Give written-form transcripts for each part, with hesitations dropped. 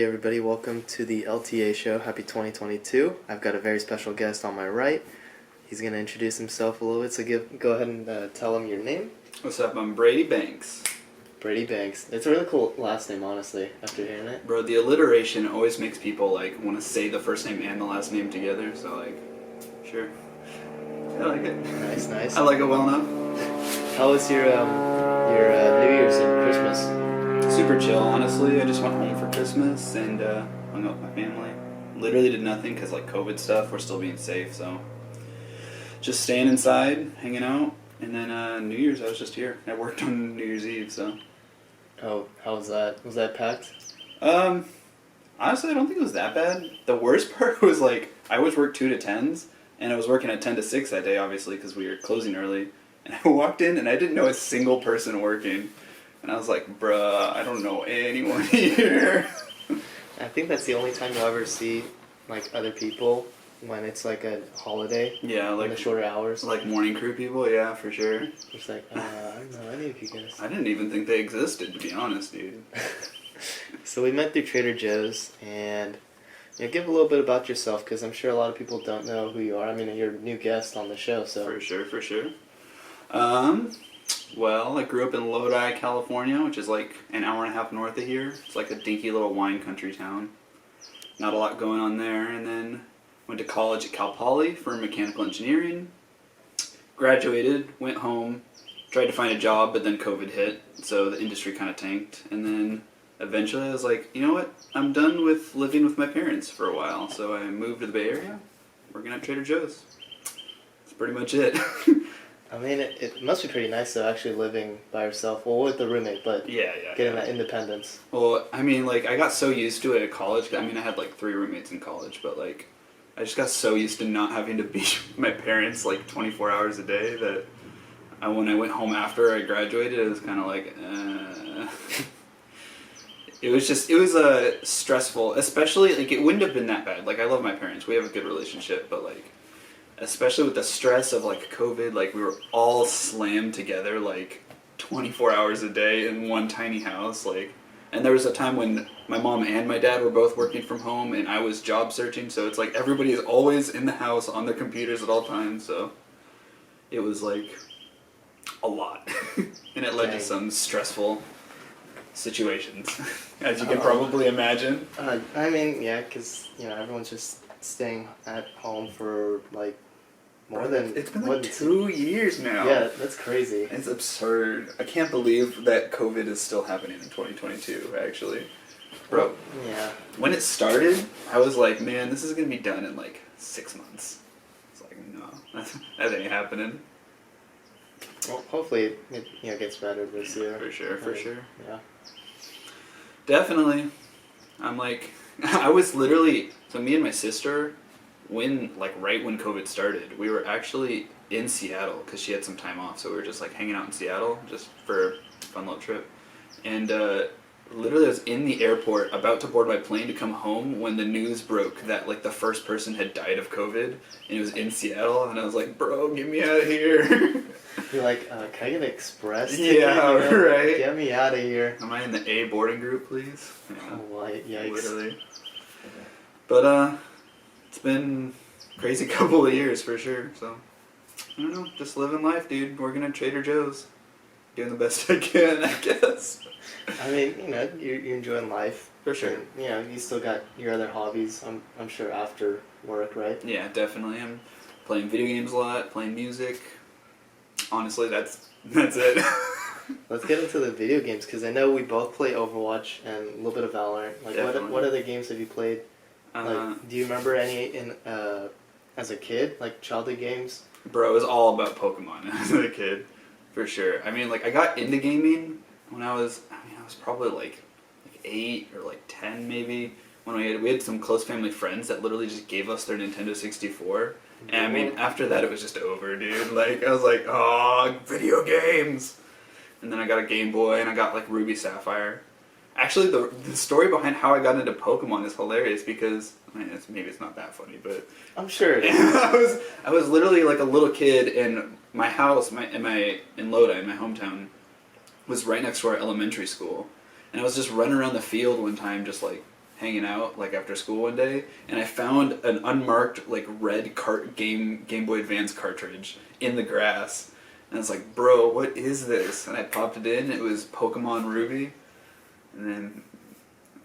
everybody. Welcome to the LTA show. Happy 2022. I've got a very special guest on my right. He's going to introduce himself a little bit, so go ahead and tell him your name. What's up? I'm Brady Banks. Brady Banks. It's a really cool last name, honestly, after hearing it. Bro, the alliteration always makes people, want to say the first name and the last name together, so, sure. I like it. Nice. I like it well enough. How was your New Year's and Christmas? Super chill, honestly. I just went home for Christmas and hung out with my family. Literally did nothing because, COVID stuff, we're still being safe, so just staying inside, hanging out. And then New Year's, I was just here. I worked on New Year's Eve, so. Oh, how was that? Was that packed? Honestly, I don't think it was that bad. The worst part was, I always work 2 to 10s, and I was working at 10 to 6 that day, obviously, because we were closing early. And I walked in, and I didn't know a single person working. And I was like, bruh, I don't know anyone here. I think that's the only time you'll ever see, other people when it's, a holiday. Yeah, in the shorter hours. Morning crew people, yeah, for sure. It's I don't know any of you guys. I didn't even think they existed, to be honest, dude. So we met through Trader Joe's, and give a little bit about yourself, because I'm sure a lot of people don't know who you are. I mean, you're a new guest on the show, so. For sure. Well, I grew up in Lodi, California, which is an hour and a half north of here. It's a dinky little wine country town. Not a lot going on there. And then went to college at Cal Poly for mechanical engineering. Graduated, went home, tried to find a job, but then COVID hit, so the industry kind of tanked. And then eventually I was like, you know what? I'm done with living with my parents for a while. So I moved to the Bay Area, working at Trader Joe's. That's pretty much it. I mean, it must be pretty nice, though, actually living by yourself. Well, with the roommate, but getting that independence. Well, I mean, I got so used to it at college. I mean, I had, 3 roommates in college, but, I just got so used to not having to be with my parents, 24 hours a day that when I went home after I graduated, it was kind of It was stressful, especially, it wouldn't have been that bad. I love my parents. We have a good relationship, but, especially with the stress of COVID, we were all slammed together 24 hours a day in one tiny house, and there was a time when my mom and my dad were both working from home and I was job searching, so it's everybody is always in the house on their computers at all times, so it was a lot. And it led to some stressful situations, as you can probably imagine. I mean, yeah, because everyone's just staying at home for it's been 2 years now. Yeah, that's crazy. It's absurd. I can't believe that COVID is still happening in 2022, actually. Bro, yeah. When it started, I was like, man, this is going to be done in 6 months. It's no, that ain't happening. Well, hopefully it gets better this year. For sure. Yeah. Definitely. I'm I was literally, so me and my sister, right when COVID started, we were actually in Seattle because she had some time off, so we were just hanging out in Seattle just for a fun little trip. And literally I was in the airport about to board my plane to come home when the news broke that the first person had died of COVID, and it was in Seattle, and I was like, bro, get me out of here. You're can I get an express ticket? Yeah, right. Get me out of here. Am I in the A boarding group, please? Yeah. Oh, yikes. Literally. But it's been a crazy couple of years for sure, so I don't know, just living life, dude. Working at Trader Joe's, doing the best I can, I guess. I mean, you're enjoying life. For sure. And, you still got your other hobbies, I'm sure, after work, right? Yeah, definitely. I'm playing video games a lot, playing music. Honestly, that's it. Let's get into the video games, because I know we both play Overwatch and a little bit of Valorant. What other games have you played? Do you remember any as a kid, childhood games? Bro, it was all about Pokémon as a kid, for sure. I mean, I got into gaming when I was probably 8 or 10 maybe, when we had some close family friends that literally just gave us their Nintendo 64. And I mean, after that it was just over, dude. I was like, oh, video games! And then I got a Game Boy and I got Ruby Sapphire. Actually, the story behind how I got into Pokemon is hilarious because, I mean, maybe it's not that funny, but I'm sure it is. I was literally a little kid, and my house, in Lodi, in my hometown, was right next to our elementary school, and I was just running around the field one time, just hanging out like after school one day, and I found an unmarked like red Game Boy Advance cartridge in the grass, and I was like, bro, what is this? And I popped it in. It was Pokemon Ruby, and then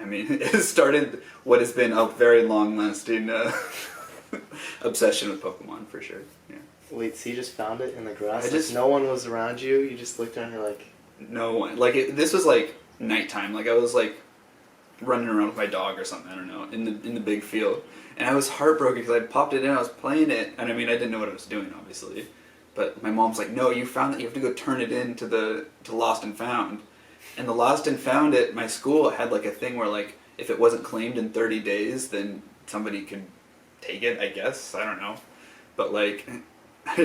I mean it started what has been a very long lasting obsession with Pokemon for sure. Yeah. Wait, so you just found it in the grass? Like, no one was around you? You just looked around and you're like... No one. Like, this was, like, nighttime. Like, I was, like, running around with my dog or something, I don't know, in the big field. And I was heartbroken because I popped it in, I was playing it, and I mean, I didn't know what I was doing, obviously. But my mom's like, no, you found that, you have to go turn it in to Lost and Found. And the Lost and Found at my school had, like, a thing where, like, if it wasn't claimed in 30 days, then somebody could take it, I guess. I don't know. But, like...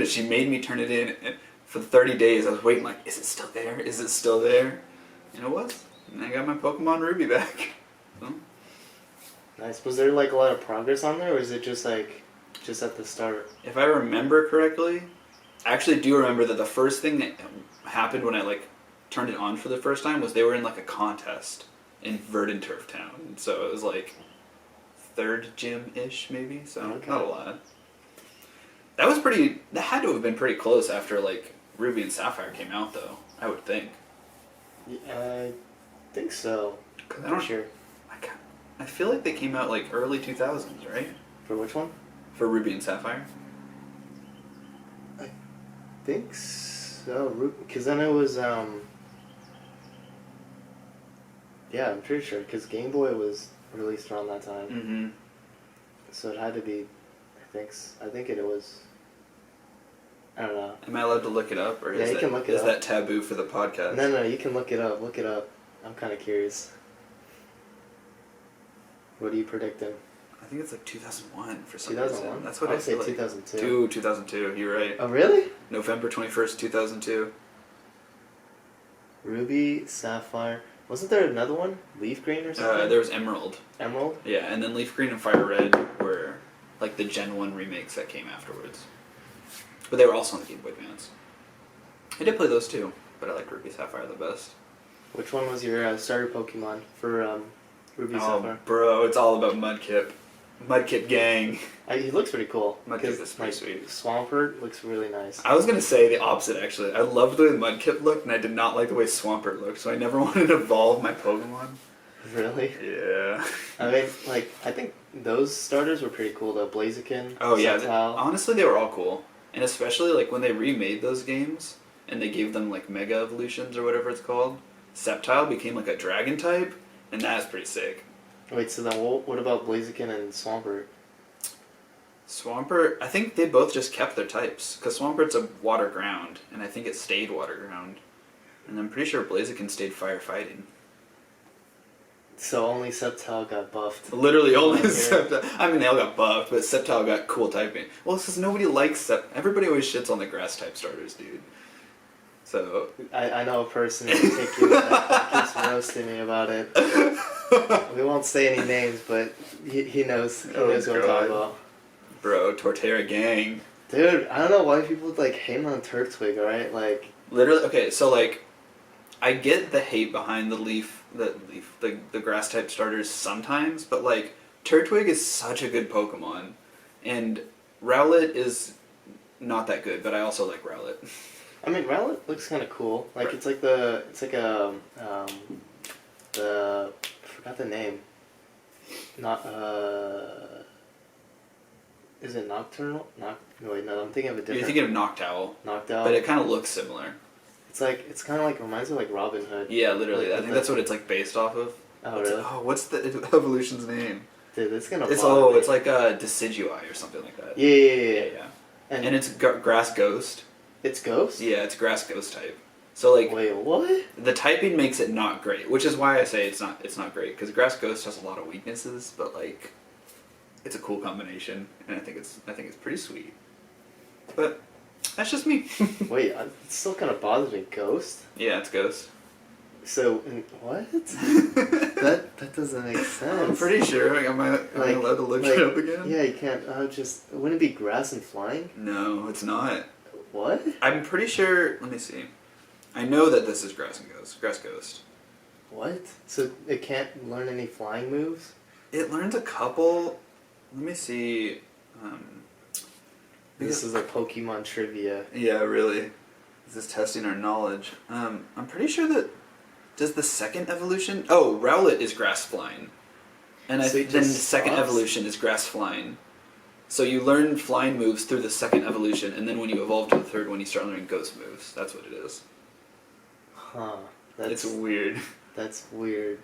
she made me turn it in, and for 30 days I was waiting like, is it still there? Is it still there? And it was. And I got my Pokemon Ruby back. So. Nice. Was there like a lot of progress on there, or is it just like, just at the start? If I remember correctly, I actually do remember that the first thing that happened when I like turned it on for the first time was they were in like a contest in Verdant Turf Town. So it was like 3rd gym-ish maybe, so okay. Not a lot. That had to have been pretty close after, like, Ruby and Sapphire came out, though, I would think. Yeah, I think so. I'm sure. I feel like they came out, like, early 2000s, right? For which one? For Ruby and Sapphire? I think so. Because then it was, yeah, I'm pretty sure. Because Game Boy was released around that time. Mm-hmm. So it had to be, I think it was... I don't know. Am I allowed to look it up, or is that taboo for the podcast? No, you can look it up. Look it up. I'm kind of curious. What are you predicting? I think it's like 2001 for some reason. 2001? That's what I would say feel 2002. 2002, you're right. Oh, really? November 21st, 2002. Ruby, Sapphire. Wasn't there another one? Leaf Green or something? There was Emerald. Emerald? Yeah, and then Leaf Green and Fire Red were like the Gen 1 remakes that came afterwards. But they were also on the Game Boy Advance. I did play those too, but I like Ruby Sapphire the best. Which one was your starter Pokemon for Ruby Sapphire? Oh, bro, it's all about Mudkip. Mudkip gang. He looks pretty cool. Mudkip is pretty sweet. Swampert looks really nice. I was going to say the opposite, actually. I loved the way Mudkip looked, and I did not like the way Swampert looked, so I never wanted to evolve my Pokemon. Really? Yeah. I mean, like, I think those starters were pretty cool, though. Blaziken, Oh, yeah. Sceptile. Honestly, they were all cool. And especially, like, when they remade those games, and they gave them, like, Mega Evolutions or whatever it's called, Sceptile became, like, a Dragon type, and that is pretty sick. Wait, so then what about Blaziken and Swampert? Swampert, I think they both just kept their types, because Swampert's a water ground, and I think it stayed water ground. And I'm pretty sure Blaziken stayed firefighting. So only Sceptile got buffed. Literally only Sceptile. I mean, they all got buffed, but Sceptile got cool typing. Well, it's because nobody likes everybody always shits on the grass type starters, dude. So I know a person in particular that keeps roasting me about it. We won't say any names, but he knows. He knows what I'm talking about. Bro, Torterra gang. Dude, I don't know why people like hate on Turtwig, alright? Like literally, okay, so like, I get the hate behind the grass type starters sometimes, but like, Turtwig is such a good Pokemon, and Rowlet is not that good, but I also like Rowlet. I mean, Rowlet looks kind of cool. Like, right. I forgot the name. Not, is it Nocturnal? No, wait, no, I'm thinking of a different... You're thinking of Noctowl. Noctowl. But it kind of looks similar. It's kind of like, reminds me of like Robin Hood. Yeah, literally. Like, I think that's what it's like based off of. Oh, really? What's the evolution's name? Dude, it's gonna it's like a Decidueye or something like that. Yeah. And it's Grass Ghost. It's Ghost? Yeah, it's Grass Ghost type. So like, wait, what? The typing makes it not great, which is why I say it's not great, because Grass Ghost has a lot of weaknesses, but like, it's a cool combination, and I think it's pretty sweet. But that's just me. Wait, it still kind of bothers me. Ghost? Yeah, it's Ghost. So what? that doesn't make sense. I'm pretty sure. Am I allowed to look it up again? Yeah, you can't. Wouldn't it be Grass and Flying? No, it's not. What? I'm pretty sure. Let me see. I know that this is Grass Ghost. What? So it can't learn any flying moves? It learns a couple. Let me see. This is a Pokemon trivia. Yeah, really. This is testing our knowledge. I'm pretty sure that... Does the second evolution... Oh, Rowlet is grass flying. And So then the second evolution is grass flying. So you learn flying moves through the second evolution, and then when you evolve to the third one, you start learning ghost moves. That's what it is. Huh. It's weird. That's weird.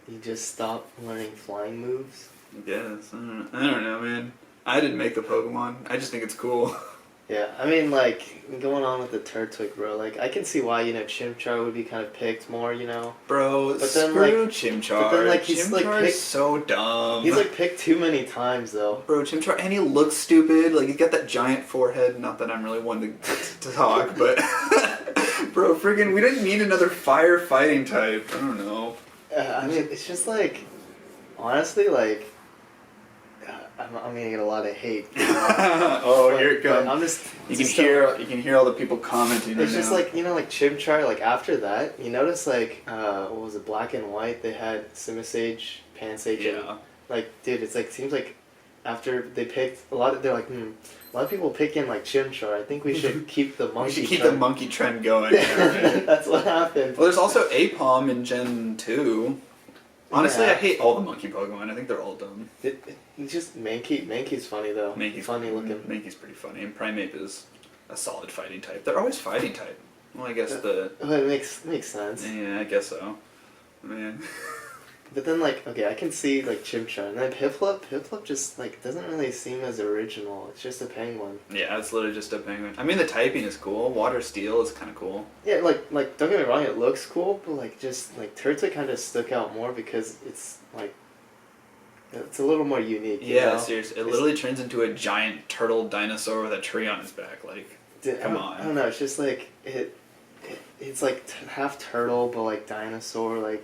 You just stop learning flying moves? I guess. I don't know, man. I didn't make the Pokemon. I just think it's cool. Yeah, I mean, like, going on with the Turtwig, bro, like, I can see why, you know, Chimchar would be kind of picked more, you know? Bro, but then, screw like, Chimchar. But then, like, he's, Chimchar like, picked... is so dumb. He's, like, picked too many times, though. Bro, Chimchar, and he looks stupid. Like, he's got that giant forehead. Not that I'm really one to talk, but... Bro, friggin', we didn't need another fire fighting type. I don't know. I mean, it's just, like, honestly, like... I'm gonna get a lot of hate. Oh, here it comes. I'm just you can hear all the people commenting. It's just like, you know, like Chimchar. Like after that, you notice like what was it, Black and White? They had Simisage, Pansage. Yeah. And, like, dude, it's like seems like after they picked a lot of, they're like, a lot of people pick in like Chimchar. I think we should keep the monkey. We should keep the monkey trend going. That's what happened. Well, there's also Apom in Gen 2. Honestly, I hate all the monkey Pokemon. I think they're all dumb. It's just Mankey's funny though. Mankey's funny looking. Mankey's pretty funny, and Primeape is a solid fighting type. They're always fighting type. Well, I guess it makes sense. Yeah, I guess so. Man. But then, like, okay, I can see, like, Chimchar, and then Piplup just, like, doesn't really seem as original. It's just a penguin. Yeah, it's literally just a penguin. I mean, the typing is cool. Water Steel is kind of cool. Yeah, like, don't get me wrong, it looks cool, but, like, just, like, Turtwig kind of stuck out more because it's, like, it's a little more unique, you know? Seriously. It literally turns into a giant turtle dinosaur with a tree on his back. Like, come on. I don't know, it's just, like, it's, like, half turtle, but, like, dinosaur, like...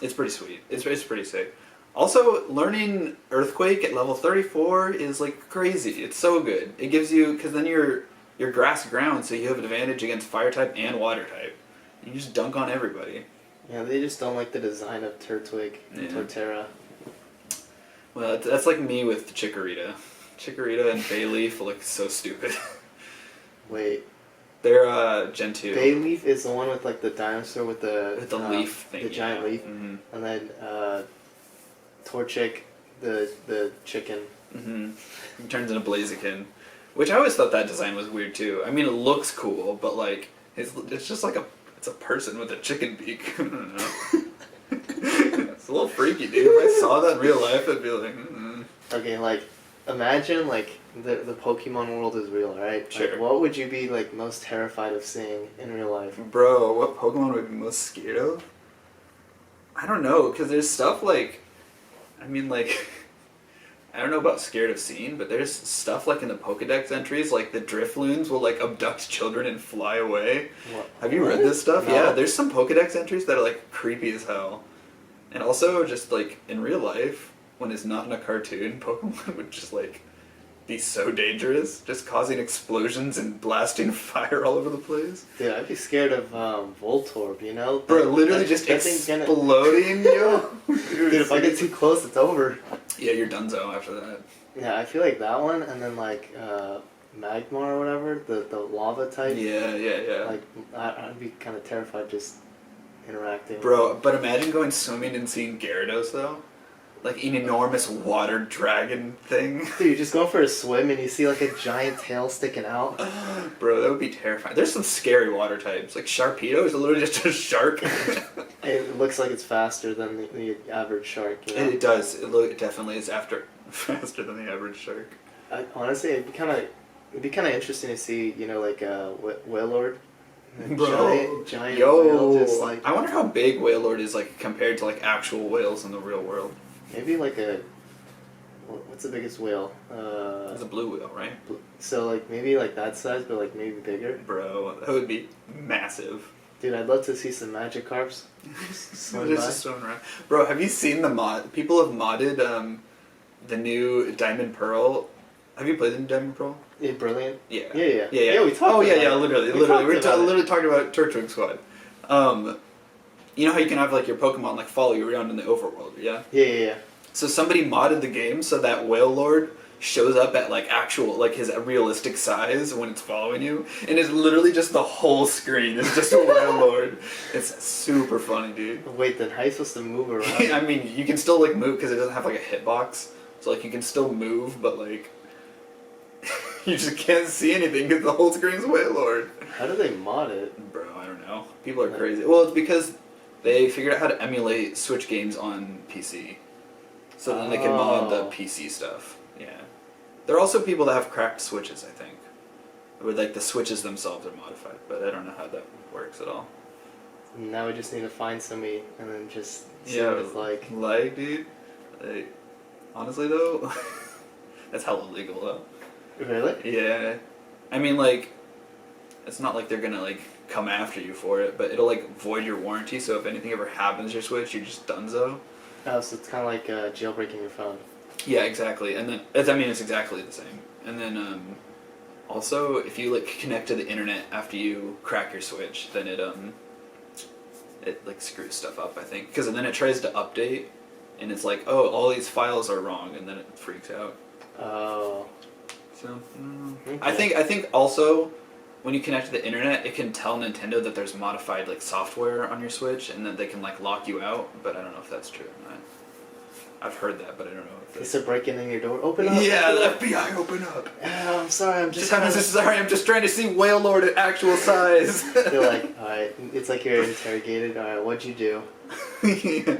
It's pretty sweet. It's pretty sick. Also, learning Earthquake at level 34 is like crazy. It's so good. It gives you, because then you're grass ground, so you have an advantage against fire type and water type. You just dunk on everybody. Yeah, they just don't like the design of Turtwig and Torterra. Well, that's like me with Chikorita. Chikorita and Bayleaf look so stupid. Wait. They're Gen 2. Bayleaf is the one with like the dinosaur with the leaf thing. The giant leaf. Mm-hmm. And then Torchic, the chicken. Mm-hmm. He turns into Blaziken. Which I always thought that design was weird too. I mean, it looks cool, but like it's just like it's a person with a chicken beak. I don't know. It's a little freaky, dude. If I saw that in real life, I'd be like, Okay, like imagine like the Pokemon world is real, right? Sure. Like, what would you be like most terrified of seeing in real life? Bro, what Pokemon would I be most scared of? I don't know, because there's stuff like, I mean, like, I don't know about scared of seeing, but there's stuff like in the Pokedex entries, like the Drifloons will like abduct children and fly away. What? Have you read this stuff? No. Yeah, there's some Pokedex entries that are like creepy as hell. And also, just like in real life, when it's not in a cartoon, Pokemon would just like be so dangerous, just causing explosions and blasting fire all over the place. Dude, I'd be scared of Voltorb, you know? Bro, literally just exploding, yo. Dude, if I get too close, it's over. Yeah, you're donezo after that. Yeah, I feel like that one, and then like Magmar or whatever, the lava type. Yeah. Like, I'd be kind of terrified just interacting. Bro, but imagine going swimming and seeing Gyarados, though. Like an enormous water dragon thing. Dude, you just go for a swim and you see like a giant tail sticking out. Bro, that would be terrifying. There's some scary water types. Like Sharpedo is literally just a shark. It looks like it's faster than the average shark. You know? It does. It definitely is faster than the average shark. Honestly, it'd be kind of interesting to see, you know, like Wailord. Bro, giant yo, whale, just like I wonder how big Wailord is like compared to like actual whales in the real world. maybe like what's the biggest whale? It's a blue whale, right? So like maybe like that size, but like maybe bigger. Bro, that would be massive. Dude, I'd love to see some Magikarps. Just swimming around. Bro, have you seen the mod? People have modded the new Diamond Pearl. Have you played the new Diamond Pearl? Yeah, brilliant. Yeah. Yeah, we talked about it. Literally. We're literally talking about Turtwig Squad. You know how you can have like your Pokemon like follow you around in the overworld, yeah? Yeah. So somebody modded the game so that Whale Lord shows up at like actual, like his realistic size when it's following you, and it's literally just the whole screen. It's just a Whale Lord. It's super funny, dude. Wait, then how are you supposed to move around? I mean, you can still like move because it doesn't have like a hitbox, so like you can still move, but like you just can't see anything because the whole screen's Whale Lord. How do they mod it? Bro, I don't know. People are crazy. Well, it's because they figured out how to emulate Switch games on PC. So then they can mod the PC stuff. Yeah. There are also people that have cracked Switches, I think. Where like the Switches themselves are modified, but I don't know how that works at all. Now we just need to find somebody and then just see what it's like. Like, dude. Like, honestly though, that's hella illegal though. Really? Yeah. I mean, like, it's not like they're gonna like come after you for it, but it'll like void your warranty. So if anything ever happens to your Switch, you're just donezo. Oh, so it's kind of like jailbreaking your phone. Yeah, exactly. And then it's exactly the same. And then also, if you like connect to the internet after you crack your Switch, then it like screws stuff up, I think, because then it tries to update, and it's like, oh, all these files are wrong, and then it freaks out. Oh. So, Okay. I think also when you connect to the internet, it can tell Nintendo that there's modified like software on your Switch, and that they can like lock you out. But I don't know if that's true or not. I've heard that, but I don't know if that's... Is it breaking in your door? Open up! Yeah, the FBI, open up! I'm sorry, I'm just sorry, I'm just trying to see Whale Lord at actual size. They're like, alright, it's like you're interrogated. Alright, what'd you do? I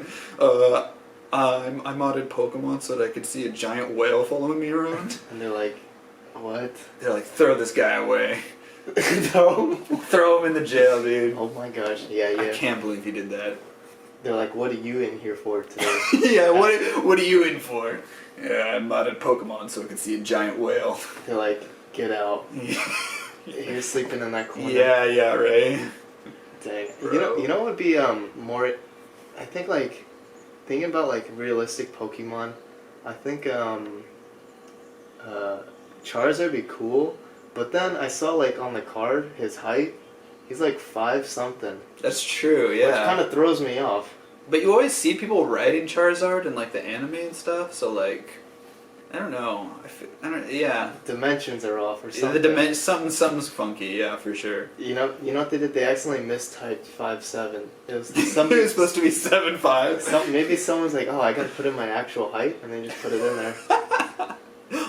modded Pokémon so that I could see a giant whale following me around. And they're like, what? They're like, throw this guy away. No. Throw him in the jail, dude. Oh my gosh, yeah. I can't believe he did that. They're like, what are you in here for today? Yeah, what are you in for? Yeah, I modded Pokemon so I could see a giant whale. They're like, get out. You're sleeping in that corner. Yeah, right. Dang. Bro. You know what would be more, I think like, thinking about like realistic Pokemon, I think Charizard would be cool, but then I saw like on the card, his height, he's like 5 something. That's true, yeah. Which kind of throws me off. But you always see people riding Charizard in like the anime and stuff, so like, I don't know. Yeah. Dimensions are off or something. The dimension, something's funky, yeah, for sure. You know what they did? They accidentally mistyped 5'7". It was It was supposed to be 7'5". Maybe someone's like, oh, I gotta put in my actual height, and they just put it in there.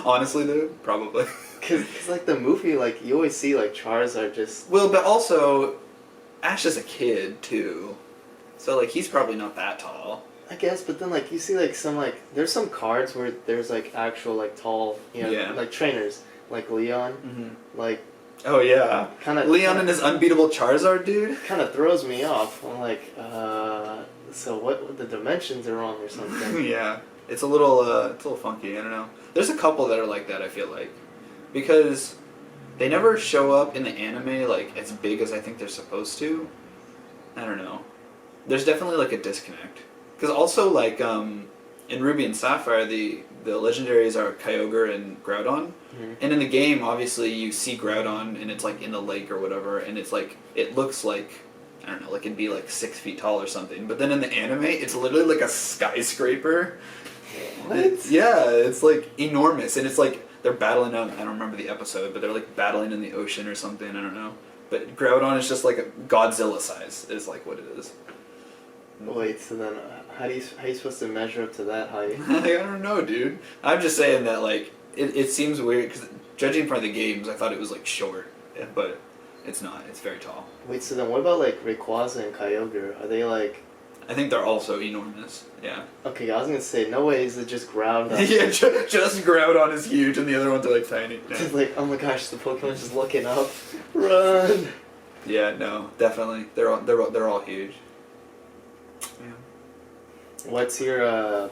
Honestly, though, probably. Cause like the movie, like you always see like Charizard just. Well, but also, Ash is a kid too, so like he's probably not that tall. I guess, but then like you see like some like there's some cards where there's like actual like tall, like trainers like Leon, like. Oh yeah, Leon and his unbeatable Charizard, dude. Kind of throws me off. I'm like, so what? The dimensions are wrong or something? Yeah, it's a little funky. I don't know. There's a couple that are like that. I feel like, because they never show up in the anime like as big as I think they're supposed to. I don't know. There's definitely like a disconnect. Because also like in Ruby and Sapphire, the legendaries are Kyogre and Groudon. Mm-hmm. And in the game, obviously, you see Groudon, and it's like in the lake or whatever, and it's like, it looks like, I don't know, like it'd be like 6 feet tall or something. But then in the anime, it's literally like a skyscraper. What? It's like enormous, and it's like they're battling out. I don't remember the episode, but they're like battling in the ocean or something. I don't know. But Groudon is just like a Godzilla size. Is like what it is. Wait, so then how are you supposed to measure up to that height? I don't know, dude. I'm just saying that like it seems weird because judging from the games, I thought it was like short, but it's not. It's very tall. Wait, so then what about like Rayquaza and Kyogre? Are they like? I think they're also enormous. Yeah. Okay, I was gonna say no way is it just Groudon. Yeah, just Groudon is huge, and the other ones are like tiny. Yeah. It's like, oh my gosh, the Pokemon's just looking up. Run. Yeah, no, definitely. They're all huge. Yeah. What's your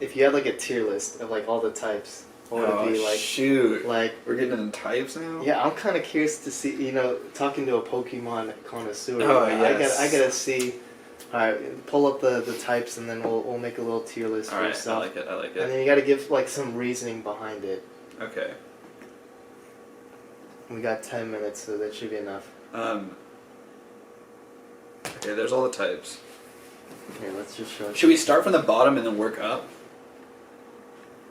if you had like a tier list of like all the types, what would it be like? Shoot. Like we're getting into types now? Yeah, I'm kinda curious to see, talking to a Pokemon connoisseur. Oh yes. I gotta see. Alright, pull up the types and then we'll make a little tier list for yourself. I like it. And then you gotta give like some reasoning behind it. Okay. We got 10 minutes, so that should be enough. Okay, there's all the types. Here, let's just show it. Should we start from the bottom and then work up?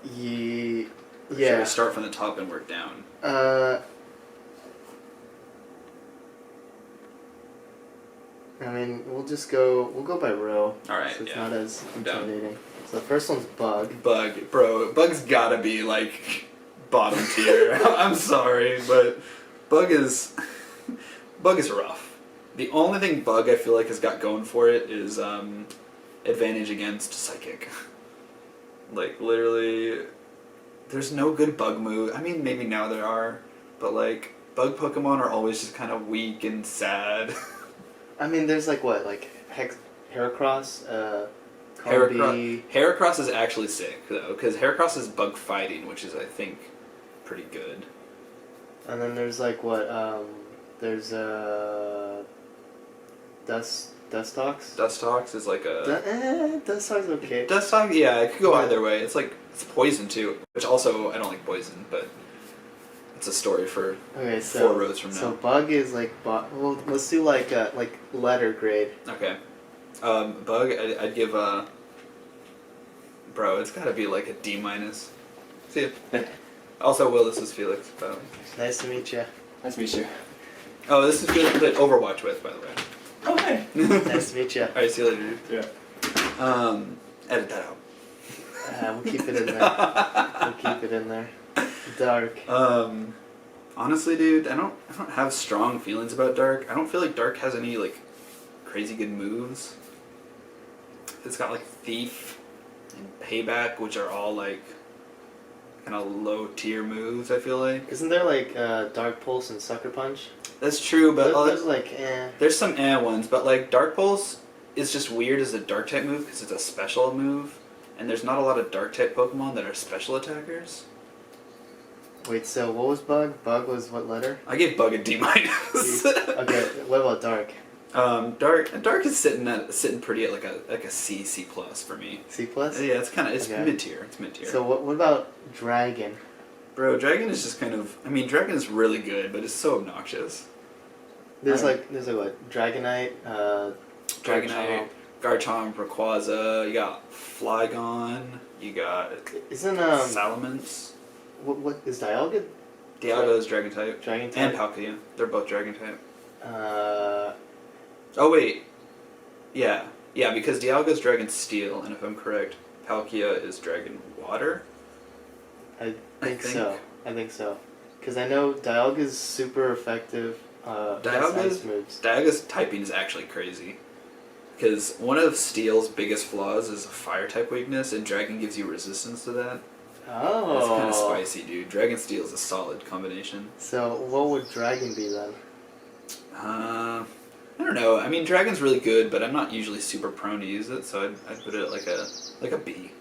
Or Yeah. should we start from the top and work down? I mean, we'll go by row. Alright, so it's yeah. not as I'm down. intimidating. So the first one's Bug. Bug. Bro, Bug's gotta be, like, bottom tier. I'm sorry, but Bug is rough. The only thing Bug I feel like has got going for it is advantage against Psychic. Like, literally, there's no good Bug move. I mean, maybe now there are, but, like, Bug Pokemon are always just kind of weak and sad. I mean, there's like what? Like Heracross? Heracross is actually sick, though, because Heracross is Bug fighting, which is, I think, pretty good. And then there's like what? There's Dustox? Dustox is like a... Dustox okay. Dustox, yeah, it could go either way. It's like, it's poison, too, which also, I don't like poison, but it's a story for 4 rows from now. So Bug is like, well, let's do like letter grade. Okay. Bug, I'd give a... Bro, it's gotta be like a D-. See ya. Also, Will, this is Felix, by the way. Nice to meet you. Nice to meet you. Oh, this is Felix that Overwatch with, by the way. Oh, hey. Nice to meet you. Alright, see you later, dude. Yeah. Edit that out. We'll keep it in there. We'll keep it in there. Dark. Honestly, dude, I don't have strong feelings about Dark. I don't feel like Dark has any, like, crazy good moves. It's got, like, Thief and Payback, which are all, like, kind of low-tier moves, I feel like. Isn't there like Dark Pulse and Sucker Punch? That's true, but... There's like, There's some ones, but, like, Dark Pulse is just weird as a Dark-type move, because it's a special move, and there's not a lot of Dark-type Pokemon that are special attackers. Wait, so what was Bug? Bug was what letter? I gave Bug a D-. Okay, what about Dark? Dark is sitting pretty at like a C plus for me. C plus? Yeah, it's Okay. mid-tier. It's mid-tier. So what about Dragon? Bro, Dragon is just kind of... I mean, Dragon is really good, but it's so obnoxious. There's like what? Dragonite, Dragonite, Garchomp, Rayquaza, you got Flygon, you got... Isn't Salamence. What is Dialga? Dialga is Dragon type. Dragon type? And Palkia. They're both Dragon type. Oh wait. Yeah, because Dialga is Dragon Steel, and if I'm correct, Palkia is Dragon Water. I think so. Because I know Dialga's super effective. Ice moves. Dialga's typing is actually crazy. Because one of Steel's biggest flaws is a fire type weakness, and Dragon gives you resistance to that. Oh. That's kind of spicy, dude. Dragon Steel is a solid combination. So what would Dragon be then? I don't know. I mean, Dragon's really good, but I'm not usually super prone to use it, so I'd put it at like a B.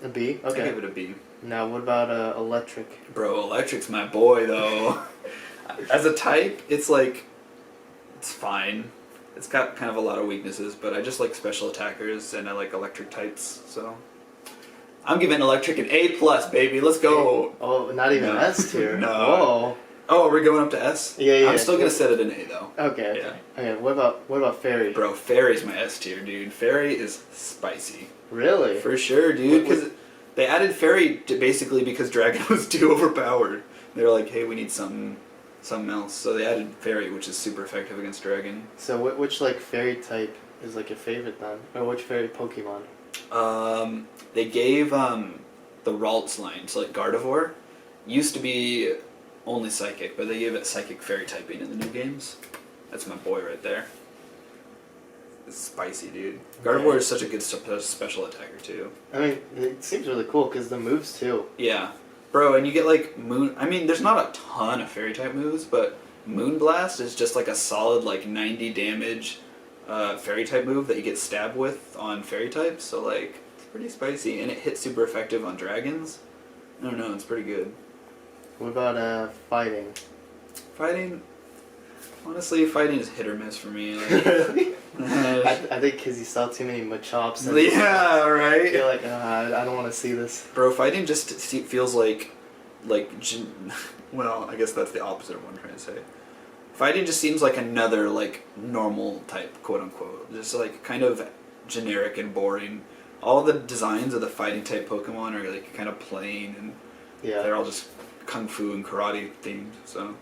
A B? Okay. I'd give it a B. Now what about Electric? Bro, Electric's my boy, though. As a type, it's fine. It's got kind of a lot of weaknesses, but I just like special attackers, and I like electric types, so... I'm giving Electric an A+, baby. Let's go. Oh, not even No. S tier? No. Whoa. Oh, we're going up to S? Yeah. I'm still gonna set it an A, though. Okay. Yeah. Okay, what about Fairy? Bro, Fairy's my S tier, dude. Fairy is spicy. Really? For sure, dude. Because they added Fairy basically because Dragon was too overpowered. They were like, hey, we need something else. So they added Fairy, which is super effective against Dragon. So which like Fairy type is like your favorite then? Or which Fairy Pokemon? They gave the Ralts line, so like Gardevoir, used to be only Psychic, but they gave it Psychic Fairy typing in the new games. That's my boy right there. It's spicy, dude. Gardevoir is such a good special attacker, too. I mean, it seems really cool because the moves too. Yeah. Bro, and you get like Moon... I mean, there's not a ton of Fairy type moves, but Moonblast is just like a solid like 90 damage Fairy type move that you get stabbed with on Fairy types, so like, it's pretty spicy, and it hits super effective on dragons. I don't know, it's pretty good. What about Fighting? Fighting... Honestly, Fighting is hit or miss for me. Like, Really? I think because you saw too many Machops. And yeah, I right? feel like I don't want to see this. Bro, Fighting just feels like well, I guess that's the opposite of what I'm trying to say. Fighting just seems like another, like, normal type, quote-unquote. Just, like, kind of generic and boring. all the designs of the fighting type Pokemon are like kind of plain, and they're all just kung fu and karate themed. So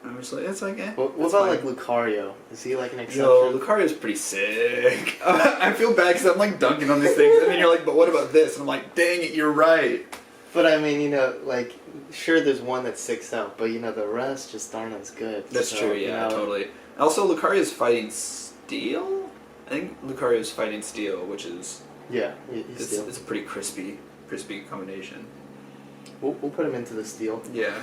I'm just like, it's like, eh. What about like Lucario? Is he like an exception? Yo, Lucario's pretty sick. I feel bad because I'm like dunking on these things, and then you're like, but what about this? And I'm like, dang it, you're right. But I mean, like, sure, there's one that sticks out, but the rest just aren't as good. That's true, yeah, totally. Also, Lucario's fighting Steel? I think Lucario's fighting Steel, which is... Yeah, it's a pretty crispy combination. We'll put him into the Steel. Yeah.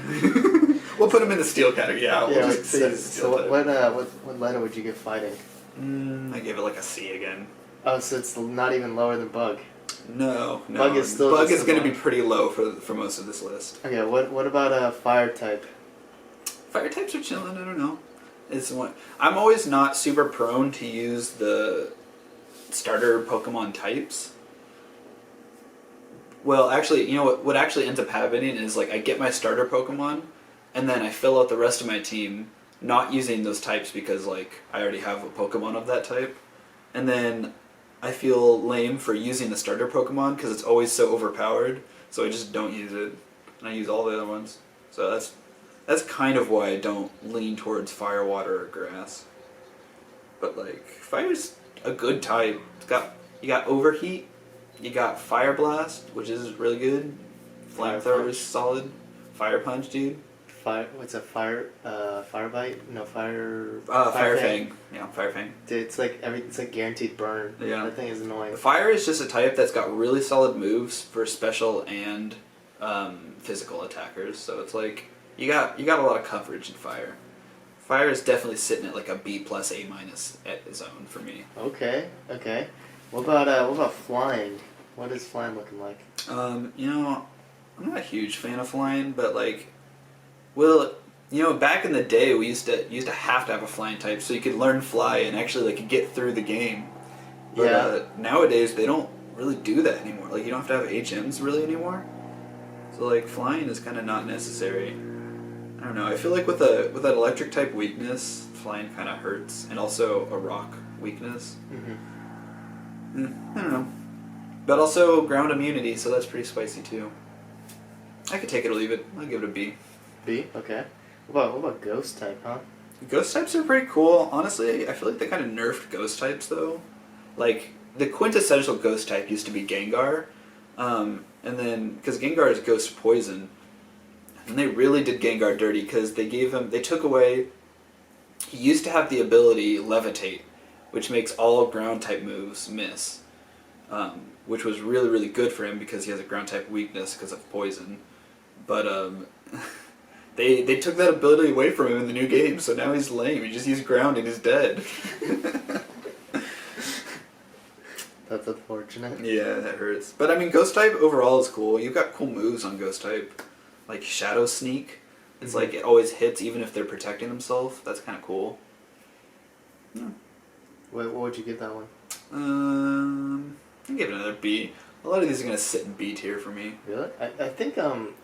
We'll put him in the Steel category, yeah. We'll just say so what letter would you give fighting? I gave it like a C again. Oh, so it's not even lower than Bug? No. Bug is still Bug is going to be pretty low for most of this list. Okay, what about Fire type? Fire types are chilling. I don't know. I'm always not super prone to use the starter Pokemon types. Well, actually, what actually ends up happening is like I get my starter Pokemon, and then I fill out the rest of my team not using those types because like I already have a Pokemon of that type, and then I feel lame for using the starter Pokemon because it's always so overpowered, so I just don't use it, and I use all the other ones. So that's kind of why I don't lean towards fire, water, or grass. But like, fire's a good type. You got Overheat, you got Fire Blast, which is really good. Flamethrower is solid. Fire Punch, dude. What's a fire bite? No, fire. Fire Fang. Yeah, Fire Fang. Dude, it's like guaranteed burn. Yeah. That thing is annoying. Fire is just a type that's got really solid moves for special and physical attackers. So it's like you got a lot of coverage in fire. Fire is definitely sitting at like a B plus A minus at zone for me. Okay. What about flying? What is flying looking like? I'm not a huge fan of flying, but like, well, back in the day we used to have a flying type so you could learn fly and actually like get through the game. But nowadays they don't really do that anymore. Like you don't have to have HMs really anymore. So like flying is kind of not necessary. I don't know. I feel like with that electric type weakness, flying kind of hurts, and also a rock weakness. I don't know. But also ground immunity, so that's pretty spicy too. I could take it or leave it. I'll give it a B. B? Okay. What about ghost type, huh? Ghost types are pretty cool. Honestly, I feel like they kind of nerfed ghost types though. Like the quintessential ghost type used to be Gengar, and then because Gengar is ghost poison, and they really did Gengar dirty because they took away. He used to have the ability Levitate, which makes all ground type moves miss, which was really really good for him because he has a ground type weakness because of poison, but they took that ability away from him in the new game, so now he's lame. He just used ground and he's dead. That's unfortunate. Yeah, that hurts. But I mean, ghost type overall is cool. You've got cool moves on ghost type, like Shadow Sneak. It's like it always hits even if they're protecting themselves. That's kind of cool. Yeah. What would you give that one? I'll give it another B. A lot of these are gonna sit in B tier for me. Really? I think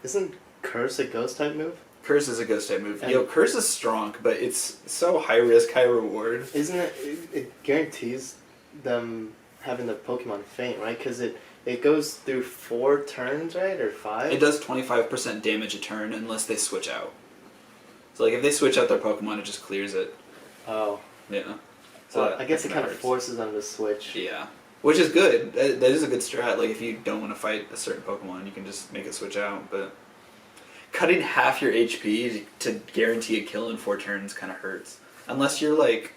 isn't Curse a ghost type move? Curse is a ghost type move. Yo, Curse is strong, but it's so high risk, high reward. Isn't it? It guarantees them having the Pokemon faint, right? Because it goes through 4 turns, right, or 5. It does 25% damage a turn unless they switch out. So like if they switch out their Pokemon, it just clears it. Oh. Yeah. So well, I guess it kind of forces them to switch. Yeah. Which is good. That is a good strat. Like if you don't want to fight a certain Pokemon, you can just make it switch out. But cutting half your HP to guarantee a kill in 4 turns kind of hurts. Unless you're like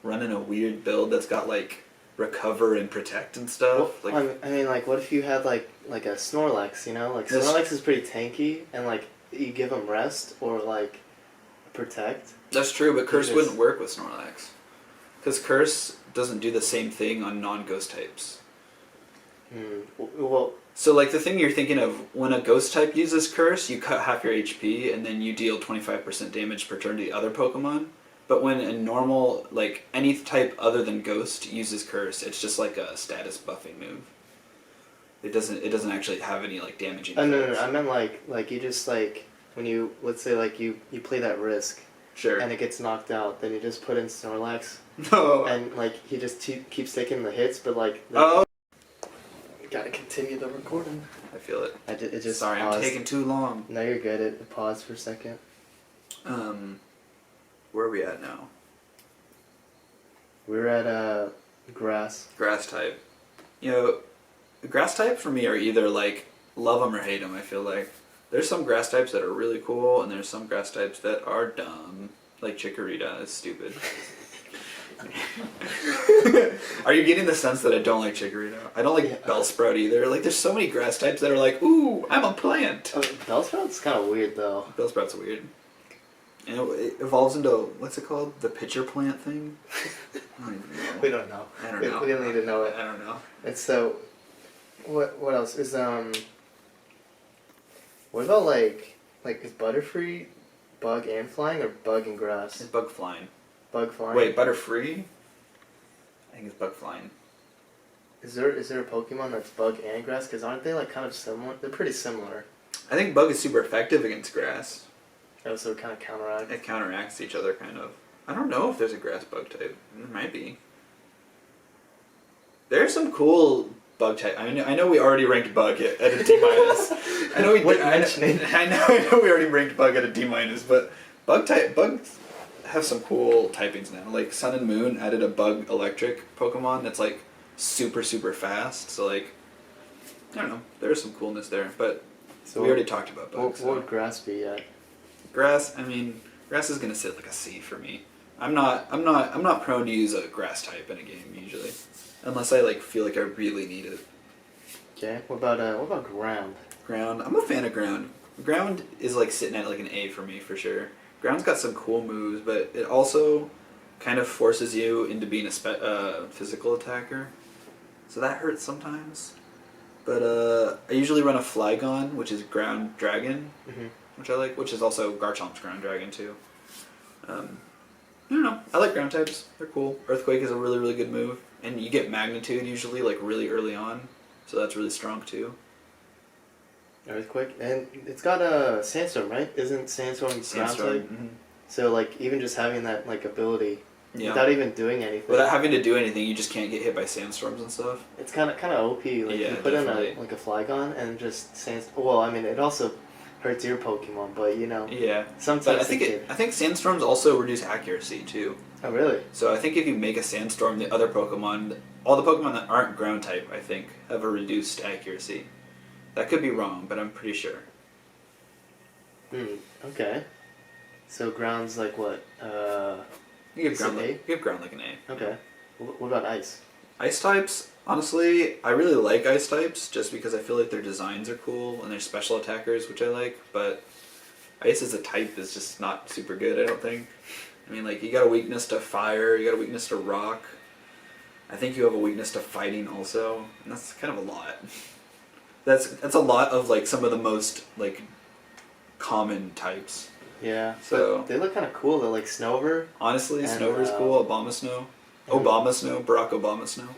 running a weird build that's got like recover and protect and stuff. Well, like I mean, like what if you had like a Snorlax? Like Snorlax is pretty tanky, and like you give him rest or like protect. That's true, but Curse wouldn't work with Snorlax. Because Curse doesn't do the same thing on non-ghost types. Well, so like the thing you're thinking of, when a ghost type uses Curse, you cut half your HP and then you deal 25% damage per turn to the other Pokemon. But when a normal, like any type other than ghost uses Curse, it's just like a status buffing move. It doesn't actually have any like damaging effects. No, I meant like you just like when you, let's say like you play that Risk. Sure. And it gets knocked out, then you just put in Snorlax. No. And like he just keeps taking the hits, but like. continue the recording. I feel it. It just Sorry, paused. I'm taking too long. No, you're good. It paused for a second. Where are we at now? We're at grass. Grass type. You know, grass type for me are either like love them or hate them. I feel like there's some grass types that are really cool, and there's some grass types that are dumb. Like Chikorita is stupid. Are you getting the sense that I don't like Chikorita? I don't like Bellsprout either. Like, there's so many grass types that are like, ooh, I'm a plant. Bellsprout's kind of weird though. Bellsprout's weird. And it evolves into, what's it called? The pitcher plant thing? I don't even know. We don't know. I don't know. We don't need to know it. I don't know. And so, what else is What about like is Butterfree bug and flying or bug and grass? It's bug flying. Bug flying. Wait, Butterfree? I think it's bug flying. Is there a Pokemon that's bug and grass? Because aren't they like kind of similar? They're pretty similar. I think bug is super effective against grass. Oh, so it kind of counteracts. It counteracts each other, kind of. I don't know if there's a grass bug type. There might be. There's some cool bug type. I know we already ranked bug at a D minus. I know we did. I know we already ranked bug at a D minus, but bugs have some cool typings now. Like Sun and Moon added a bug electric Pokemon that's like super fast. So like, I don't know. There's some coolness there, but so we already talked about bugs. What would grass be at? Grass. I mean, grass is gonna sit like a C for me. I'm not prone to use a grass type in a game usually, unless I like feel like I really need it. Okay. What about ground? Ground. I'm a fan of ground. Ground is like sitting at like an A for me for sure. Ground's got some cool moves, but it also kind of forces you into being a physical attacker, so that hurts sometimes. But I usually run a Flygon, which is ground dragon, which I like, which is also Garchomp's ground dragon too. I don't know. I like ground types. They're cool. Earthquake is a really good move, and you get magnitude usually like really early on, so that's really strong too. Earthquake, and it's got a Sandstorm, right? Isn't Sandstorm ground type? Mm-hmm. So like even just having that like ability, yeah, without even doing anything. Without having to do anything, you just can't get hit by sandstorms and stuff. It's kind of OP. Like yeah, you put definitely. in a Flygon and just Well, I mean, it also hurts your Pokemon, but you know. Yeah. Sometimes but I think sandstorms also reduce accuracy too. Oh really? So I think if you make a sandstorm, the other Pokemon, all the Pokemon that aren't ground type, I think, have a reduced accuracy. That could be wrong, but I'm pretty sure. Okay. So ground's like what? You give ground like an A. Okay. What about ice? Ice types, honestly, I really like ice types just because I feel like their designs are cool and they're special attackers, which I like, but ice as a type is just not super good, I don't think. I mean, like, you got a weakness to fire, you got a weakness to rock. I think you have a weakness to fighting also, and that's kind of a lot. That's a lot of, like, some of the most, like, common types. Yeah. So but they look kind of cool though, like Snover. Honestly, Snover's cool. Obama Snow. Obama Snow. Barack Obama Snow.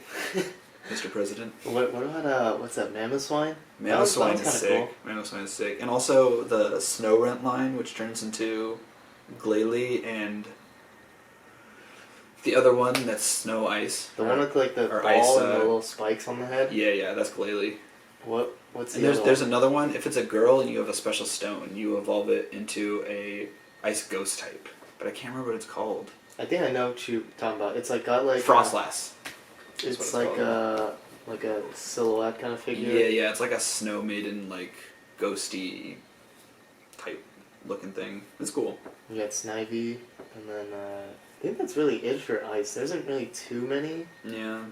Mr. President. What about what's that? Mamoswine? Mamoswine is sick. Cool. Mamoswine is sick. And also the Snow Rent line, which turns into Glalie and the other one that's Snow Ice. The one with like the ball ice, and the little spikes on the head? Yeah, that's Glalie. What's the other one? There's another one. If it's a girl and you have a special stone, you evolve it into a Ice Ghost type. But I can't remember what it's called. I think I know what you're talking about. It's like got like Frostlass. It's like a silhouette kind of figure. Yeah. It's like a snow maiden, like ghosty type looking thing. It's cool. You got Snivy, and then I think that's really it for ice. There isn't really too many. Yeah.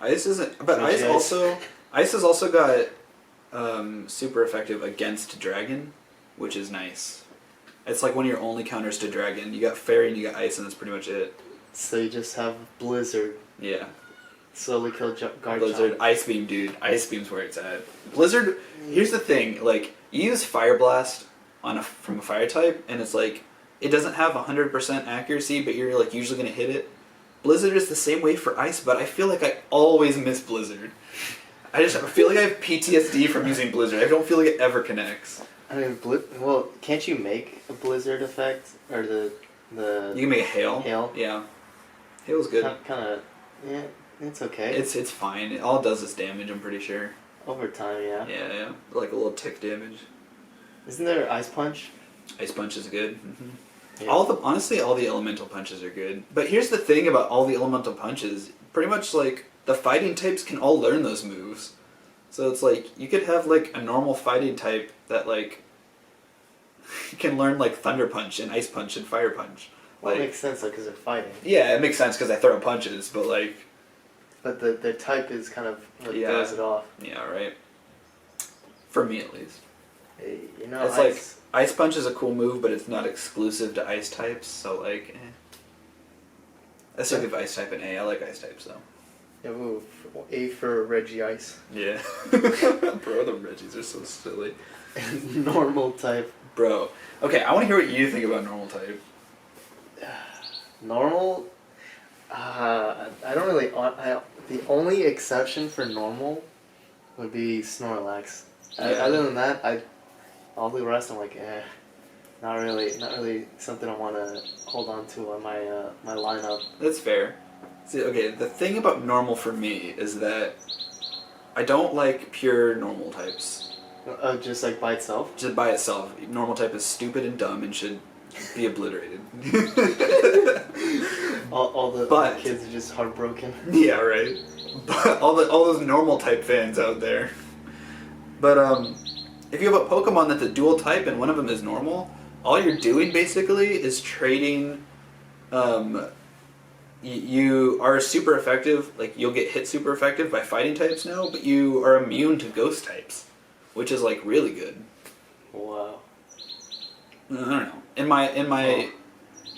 Ice isn't, but ice also. Ice has also got super effective against dragon, which is nice. It's like one of your only counters to dragon. You got fairy and you got ice, and that's pretty much it. So you just have Blizzard. Yeah. Slowly kill Garchomp. Blizzard, Ice Beam, dude. Ice Beam's where it's at. Blizzard. Here's the thing: like, you use Fire Blast from a fire type, and it's like it doesn't have 100% accuracy, but you're like usually gonna hit it. Blizzard is the same way for ice, but I feel like I always miss Blizzard. I feel like I have PTSD from using Blizzard. I don't feel like it ever connects. I mean, well, can't you make a Blizzard effect or the? You can make a hail. Hail. Yeah. Hail's good. Kind of. Yeah, it's okay. It's fine. All it does is damage. I'm pretty sure. Over time, yeah. Yeah. Like a little tick damage. Isn't there Ice Punch? Ice Punch is good. Mm-hmm. Yeah. Honestly, all the elemental punches are good. But here's the thing about all the elemental punches. Pretty much, like, the fighting types can all learn those moves. So it's like, you could have, like, a normal fighting type that, like, can learn, like, Thunder Punch and Ice Punch and Fire Punch. Well, Like, it makes sense, because they're fighting. yeah, it makes sense because I throw punches, but, like... But the type is kind of what throws it off. Yeah, right. For me, at least. Hey, you know, It's like, Ice Punch is a cool move, but it's not exclusive to Ice types, so, like, I still give Ice type an A. I like Ice types, though. Yeah, ooh, A for Reggie Ice. Yeah. Bro, the Reggies are so silly. Normal type. Bro. Okay, I want to hear what you think about normal type. Normal? I don't really... the only exception for normal would be Snorlax. Yeah. Other than that, all the rest I'm like, not really something I want to hold on to on my lineup. That's fair. See, okay, the thing about normal for me is that I don't like pure normal types. Just like by itself? Just by itself. Normal type is stupid and dumb and should be obliterated. all the kids are just heartbroken. Yeah, right. But all those normal type fans out there. But if you have a Pokemon that's a dual type and one of them is normal, all you're doing basically is trading. You are super effective. Like, you'll get hit super effective by fighting types now, but you are immune to ghost types, which is like really good. Wow. I don't know. In my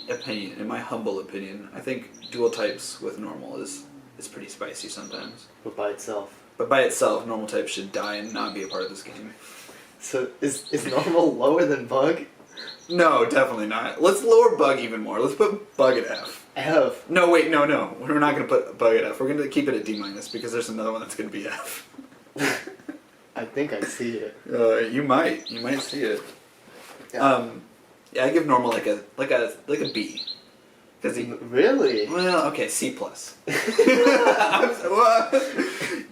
opinion, in my humble opinion, I think dual types with normal is pretty spicy sometimes. But by itself. But by itself, normal types should die and not be a part of this game. So is normal lower than bug? No, definitely not. Let's lower bug even more. Let's put bug at F. F. No, wait, no. We're not going to put bug at F. We're going to keep it at D- because there's another one that's going to be F. I think I see it. You might see it. Yeah. Yeah, I give normal like a B. Really? Well, okay, C+. You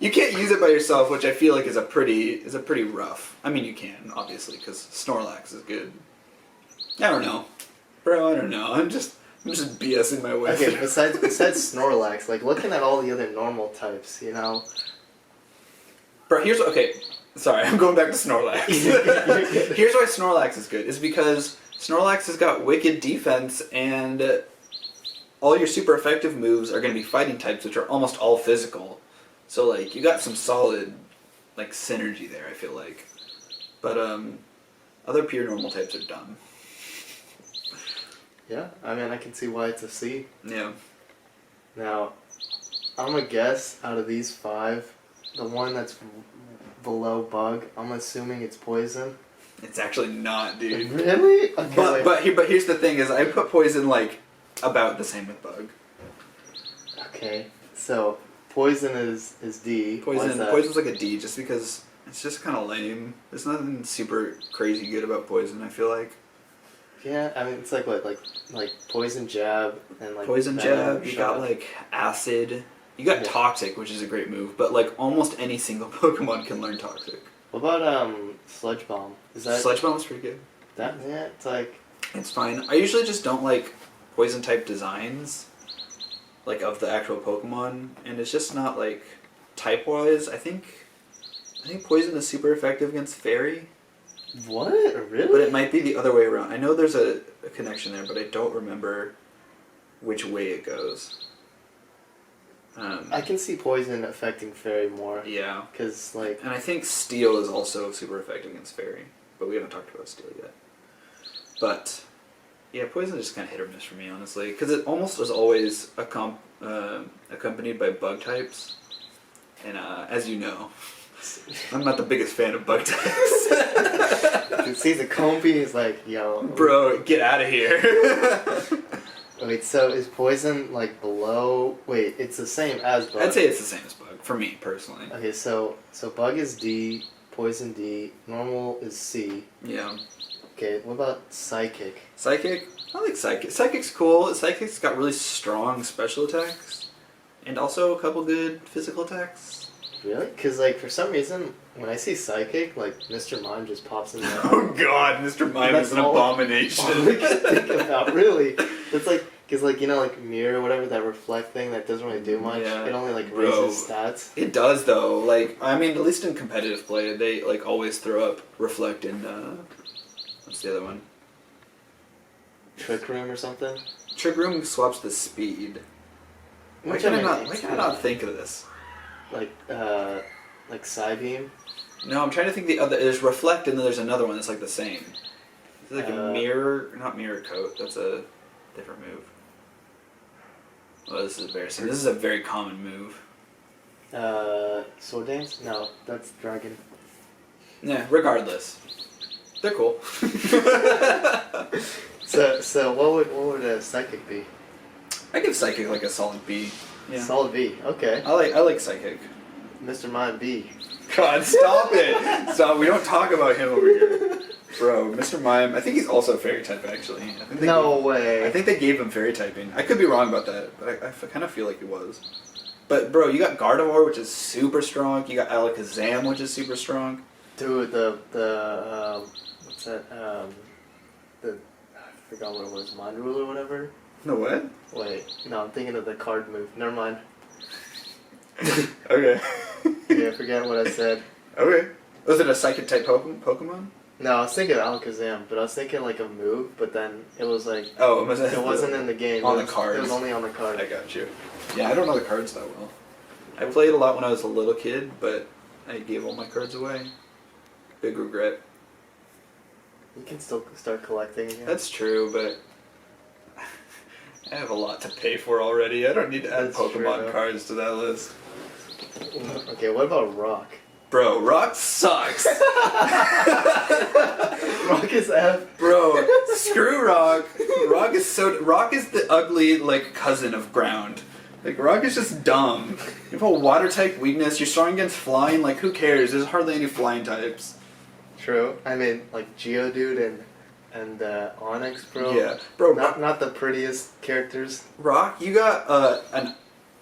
can't use it by yourself, which I feel like is a pretty rough. I mean, you can obviously because Snorlax is good. I don't know, bro. I don't know. I'm just BSing my way. Okay, besides Snorlax, like looking at all the other normal types, you know. Bro, sorry, I'm going back to Snorlax. Here's why Snorlax is good. Is because Snorlax has got wicked defense and all your super effective moves are going to be fighting types, which are almost all physical. So, like, you got some solid, like, synergy there, I feel like. But, other pure normal types are dumb. Yeah, I mean, I can see why it's a C. Yeah. Now, I'm gonna guess out of these 5, the one that's below bug, I'm assuming it's poison. It's actually not, dude. Really? Okay, But here's the thing, is I put poison, like, about the same with bug. Okay, so poison is D. Poison's like a D, just because it's just kind of lame. There's nothing super crazy good about poison, I feel like. Yeah, I mean, it's like what, like poison jab and like poison jab. You shot. got like acid. You got toxic, which is a great move. But like almost any single Pokemon can learn toxic. What about sludge bomb? Is that sludge bomb is pretty good? It's like it's fine. I usually just don't like poison type designs, like of the actual Pokemon, and it's just not like type wise. I think poison is super effective against fairy. What? Really? But it might be the other way around. I know there's a connection there, but I don't remember which way it goes. I can see poison affecting fairy more. Yeah. Because, like... And I think steel is also super effective against fairy, but we haven't talked about steel yet. But, yeah, poison is just kind of hit or miss for me, honestly. Because it almost is always accompanied by bug types. And, as you know... I'm not the biggest fan of bug types. He sees a Comfey, he's like, yo. Bro, get out of here. Wait, so is poison like below? Wait, it's the same as bug. I'd say it's the same as bug, for me, personally. Okay, so bug is D, poison D, normal is C. Yeah. Okay, what about psychic? Psychic? I like psychic. Psychic's cool. Psychic's got really strong special attacks. And also a couple good physical attacks. Really? Because, like, for some reason, when I see Psychic, like, Mr. Mime just pops in there. Oh God, Mr. Mime is an abomination. All I can think about, really. It's like, because, like, you know, like, mirror or whatever, that reflect thing that doesn't really do much. Yeah. It only, like, raises stats. It does, though. Like, I mean, at least in competitive play, they, like, always throw up reflect in, what's the other one? Trick Room or something? Trick Room swaps the speed. Why can I not think of this? Like Psybeam? No, I'm trying to think the other. There's reflect, and then there's another one that's like the same. It's like a mirror, not mirror coat. That's a different move. Oh, this is embarrassing. This is a very common move. Sword Dance? No, that's Dragon. Yeah, regardless, they're cool. So what would a Psychic be? I give Psychic like a solid B. Yeah. Solid B. Okay. I like Psychic. Mr. Mime B. God, stop it! Stop. We don't talk about him over here, bro. Mr. Mime. I think he's also fairy type actually. No way. I think they gave him fairy typing. I could be wrong about that, but I kind of feel like he was. But bro, you got Gardevoir, which is super strong. You got Alakazam, which is super strong. Dude, the what's that? I forgot what it was. Mind Rule or whatever. No what? Wait, no, I'm thinking of the card move. Never mind. Okay. Yeah, I forget what I said. Okay. Was it a psychic type Pokemon? No, I was thinking of Alakazam, but I was thinking like a move, but then it was like... Oh, it wasn't in the game. On the cards. It was only on the card. I got you. Yeah, I don't know the cards that well. I played a lot when I was a little kid, but I gave all my cards away. Big regret. You can still start collecting again. That's true, but... I have a lot to pay for already. I don't need to add That's Pokemon true, cards to that list. Okay, what about Rock? Bro, Rock sucks. Rock is F. Bro, screw Rock. Rock is the ugly, like, cousin of Ground. Like, Rock is just dumb. You have a water type weakness, you're strong against flying, like, who cares? There's hardly any flying types. True. I mean, like, Geodude and Onyx, bro. Yeah. Bro, not the prettiest characters. Rock, you got an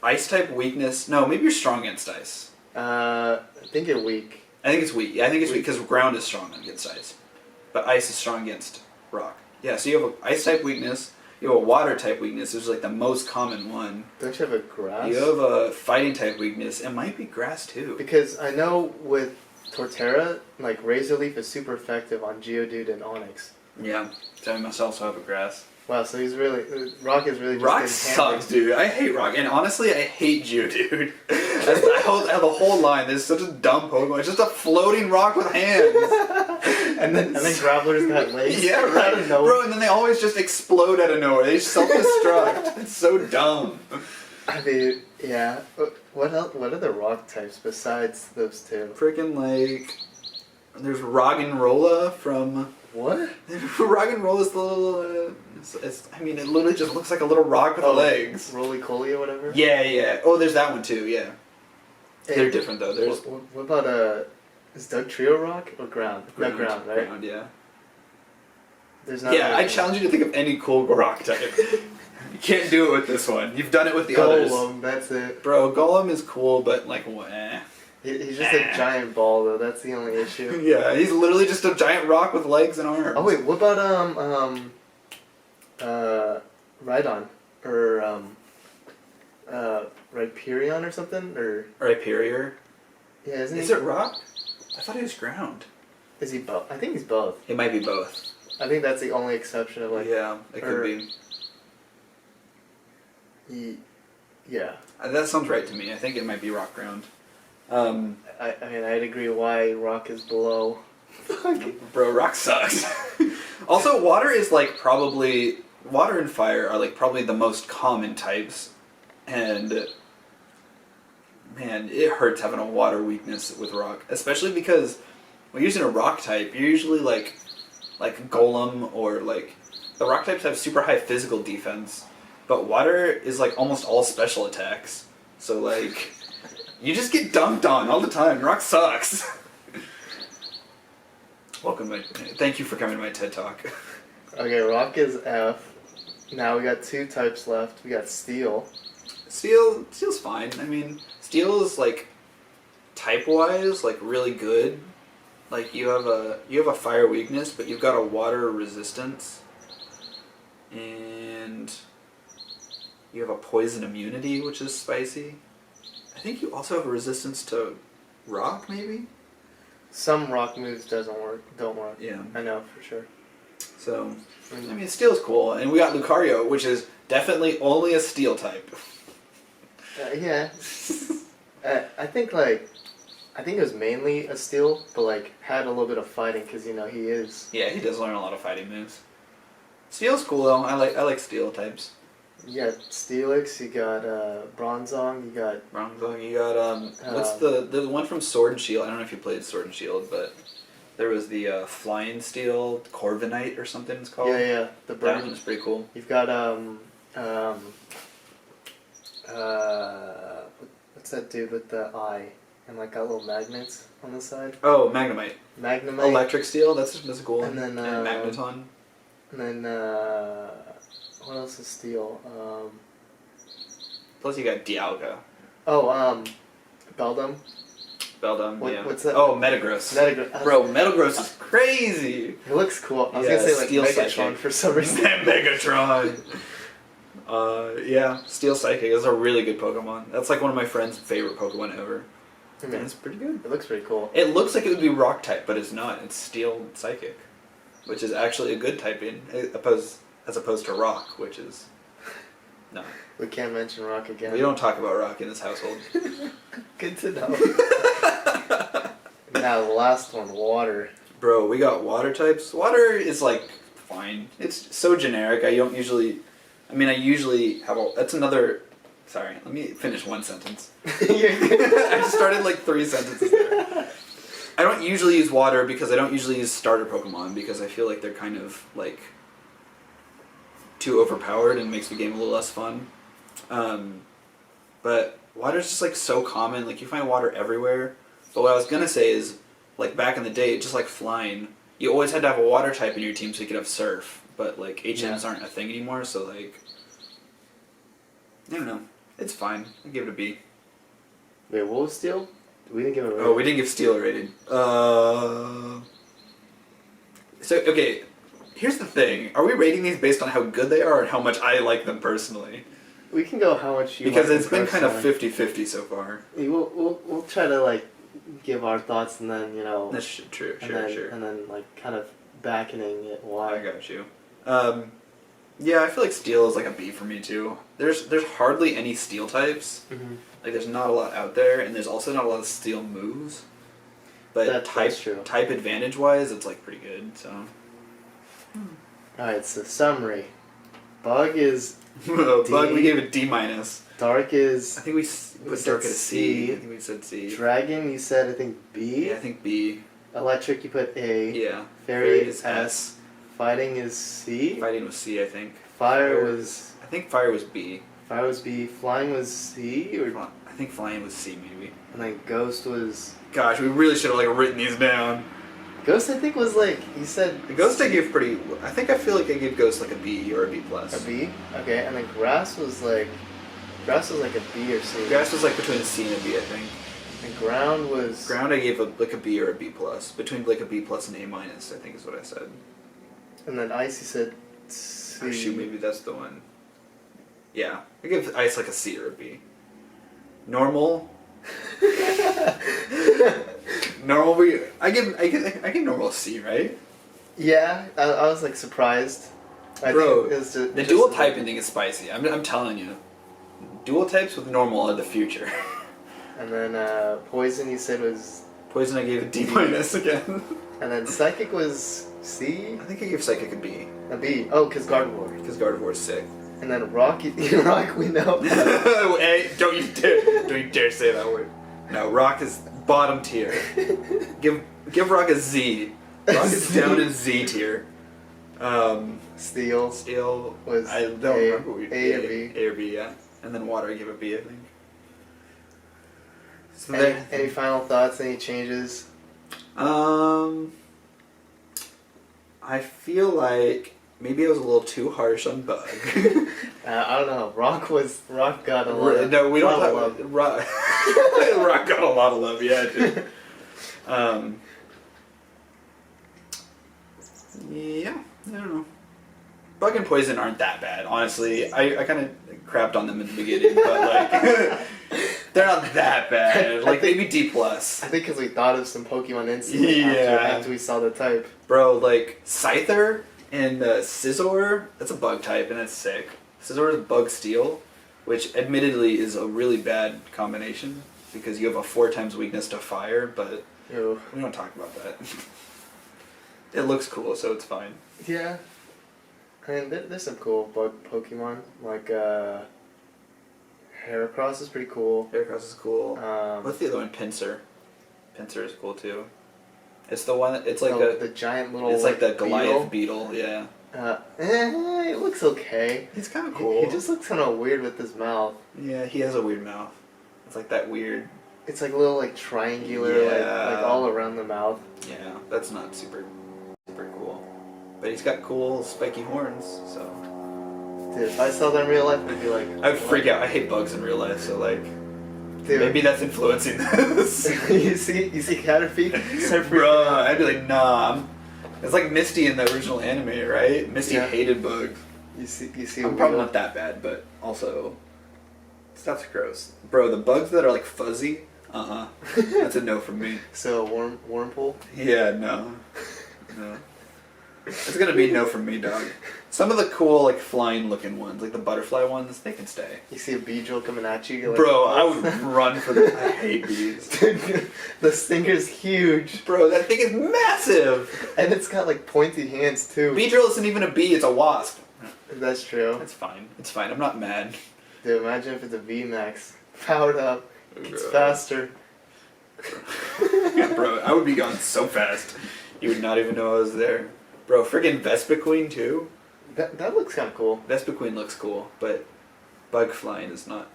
ice type weakness. No, maybe you're strong against ice. I think you're weak. I think it's weak. Yeah, I think it's weak because ground is strong against ice. But ice is strong against rock. Yeah, so you have an ice type weakness. You have a water type weakness, which is like the most common one. Don't you have a grass? You have a fighting type weakness. It might be grass too. Because I know with Torterra, like Razor Leaf is super effective on Geodude and Onyx. Yeah, so I must also have a grass. Wow, so he's really... Rock is really just... Rock sucks, dude. I hate Rock. And honestly, I hate Geodude. I have the whole line. This is such a dumb Pokemon. It's just a floating rock with hands. and then Graveler's got legs. Yeah, right. Bro, and then they always just explode out of nowhere. They self-destruct. It's so dumb. I mean, yeah. What else? What other rock types besides those two? Freaking, like... There's Roggenrola from... What? Roggenrola is the little... I mean, it literally just looks like a little rock with legs. Roly-Poly or whatever? Yeah, yeah. Oh, there's that one too, yeah. Hey, they're different though. There's... What about, is Doug Trio rock or ground? Not ground, right? Ground, yeah. There's not I challenge you to think of any cool rock type. You can't do it with this one. You've done it with the others. Golem, that's it. Bro, Golem is cool, but like, He's just a giant ball, though. That's the only issue. Yeah, he's literally just a giant rock with legs and arms. Oh wait, what about Rhydon or Rhyperion or something or Rhyperior? Yeah, isn't he? Is it rock? I thought he was ground. Is he both? I think he's both. It might be both. I think that's the only exception of like. Yeah, it could be. Yeah. That sounds right to me. I think it might be rock ground. I mean, I'd agree why rock is below. Bro, rock sucks. Also, water is like probably... Water and fire are like probably the most common types. And... Man, it hurts having a water weakness with rock. Especially because when you're using a rock type, you're usually like Golem or like... The rock types have super high physical defense. But water is like almost all special attacks. So like... You just get dunked on all the time. Rock sucks. Thank you for coming to my TED Talk. Okay, rock is F. Now we got two types left. We got steel. Steel's fine. I mean, steel is like type-wise, like really good. Like you have a fire weakness, but you've got a water resistance, and you have a poison immunity, which is spicy. I think you also have a resistance to rock, maybe. Some rock moves don't work. Yeah, I know for sure. So I mean, steel is cool, and we got Lucario, which is definitely only a steel type. Yeah. I think it was mainly a steel, but like had a little bit of fighting because he is. Yeah, he does learn a lot of fighting moves. Steel's cool though. I like steel types. You got Steelix, you got Bronzong, you got what's the one from Sword and Shield? I don't know if you played Sword and Shield, but there was the flying steel Corviknight or something it's called. Yeah, the bird. That one's pretty cool. You've got what's that dude with the eye and like got little magnets on the side? Oh, Magnemite. Magnemite. Electric Steel. That's a cool one. And then Magneton. And then what else is steel? Plus you got Dialga. Oh, Beldum. Yeah. What's that? Oh, Metagross. Bro, Metagross is crazy. It looks cool. I was Yeah, gonna say like Steel Megatron Psychic. for some reason. Megatron. Yeah, Steel Psychic is a really good Pokemon. That's like one of my friend's favorite Pokemon ever. I mean, It's pretty good. it looks pretty cool. It looks like it would be Rock type, but it's not. It's Steel Psychic, which is actually a good typing, as opposed to Rock, which is no. We can't mention Rock again. We don't talk about Rock in this household. Good to know. Now the last one, water. Bro, we got water types. Water is like fine. It's so generic. I usually have a. That's another. Sorry, let me finish one sentence. I just started like 3 sentences there. I don't usually use water because I don't usually use starter Pokemon because I feel like they're kind of like too overpowered and makes the game a little less fun. But water's just like so common. Like you find water everywhere. But what I was gonna say is, like back in the day, just like flying, you always had to have a water type in your team so you could have surf. But like HMs aren't a thing anymore, so like I don't know. It's fine. I give it a B. Wait, what was steel? We didn't give it a rating. Oh, we didn't give steel a rating. So okay, here's the thing: are we rating these based on how good they are, or how much I like them personally? We can go how much you because like it's been kind of 50-50 so far. We'll try to like give our thoughts and then That's true. And then like kind of backing it why. I got you. Yeah, I feel like steel is like a B for me too. There's hardly any steel types. Mm-hmm. Like there's not a lot out there, and there's also not a lot of steel moves. But that's true. Type advantage wise, it's like pretty good. So. Alright, so summary. Bug is Bug, we gave it D-. Dark is. I think we put Dark at a C. I think we said C. Dragon, you said I think B. Yeah, I think B. Electric, you put A. Yeah. Fairy is S. Fighting is C. Fighting was C, I think. Fire was. I think fire was B. Fire was B. Flying was C, or. I think flying was C, maybe. And then Ghost was. Gosh, we really should have like written these down. Ghost, I think, was like you said. The Ghost I gave pretty. I feel like I gave Ghost like a B or a B plus. A B, okay, and then Grass was like a B or C. Grass was like between a C and a B, I think. And Ground was. Ground I gave like a B or a B plus, between like a B plus and A minus, I think is what I said. And then Ice, you said C. Oh shoot, maybe that's the one. Yeah, I give Ice like a C or a B. Normal. Normal, I give normal a C, right? Yeah, I was like surprised. Bro, think it was the dual typing thing is spicy. I'm telling you, dual types with normal are the future. And then Poison, you said was. Poison, I gave a D minus again. And then Psychic was C. I think I gave Psychic a B. A B. Oh, because Gardevoir. Because Gardevoir's sick. And then Rock, Rock, we know. Hey, don't you dare say that word. No, Rock is bottom tier. Give Rock a Z. Rock is down in Z tier. Steel was I don't remember what we A or B. A or B, yeah. And then Water I give a B, I think. So any final thoughts? Any changes? I feel like maybe I was a little too harsh on Bug. I don't know. Rock got a lot of No, we don't have love. Rock. Rock got a lot of love. Yeah, it did. Yeah, I don't know. Bug and Poison aren't that bad, honestly. I kind of crapped on them in the beginning, but like they're not that bad. Like maybe D+. I think because we thought of some Pokemon instantly after we saw the type. Bro, like Scyther and Scizor, that's a Bug type, and that's sick. Scizor is Bug Steel, which admittedly is a really bad combination because you have a 4 times weakness to fire, but Ew. we don't talk about that. It looks cool, so it's fine. Yeah. I mean, there's some cool bug Pokemon, like Heracross is pretty cool. Heracross is cool. What's the other one? Pinsir. Pinsir is cool too. It's the one. It's like the giant little. It's like the Goliath beetle. Yeah. It looks okay. He's kind of cool. He just looks kind of weird with his mouth. Yeah, he has a weird mouth. It's like that weird. It's like a little like triangular, like all around the mouth. Yeah, that's not super cool. But he's got cool spiky horns, so. Dude, if I saw that in real life, I'd be like. I would freak out. I hate bugs in real life, so like. Dude. Maybe that's influencing this. you see Caterpie? Bro, I'd be like, nah. It's like Misty in the original anime, right? Misty hated bugs. You see. I'm probably not that bad, but also. Stuff's gross. Bro, the bugs that are like fuzzy, that's a no from me. So, Wormpool? Yeah, no. No. It's gonna be no from me, dog. Some of the cool, like, flying looking ones, like the butterfly ones, they can stay. You see a Beedrill coming at you, you're like, bro, I would run for the. I hate bees. The stinger's huge. Bro, that thing is massive! And it's got, like, pointy hands, too. Beedrill isn't even a bee, it's a wasp. That's true. It's fine. It's fine. I'm not mad. Dude, imagine if it's a VMAX. Powered up. It's faster. Bro, I would be gone so fast. You would not even know I was there. Bro, friggin' Vespiquen too? That looks kind of cool. Vespiquen looks cool, but bug flying is not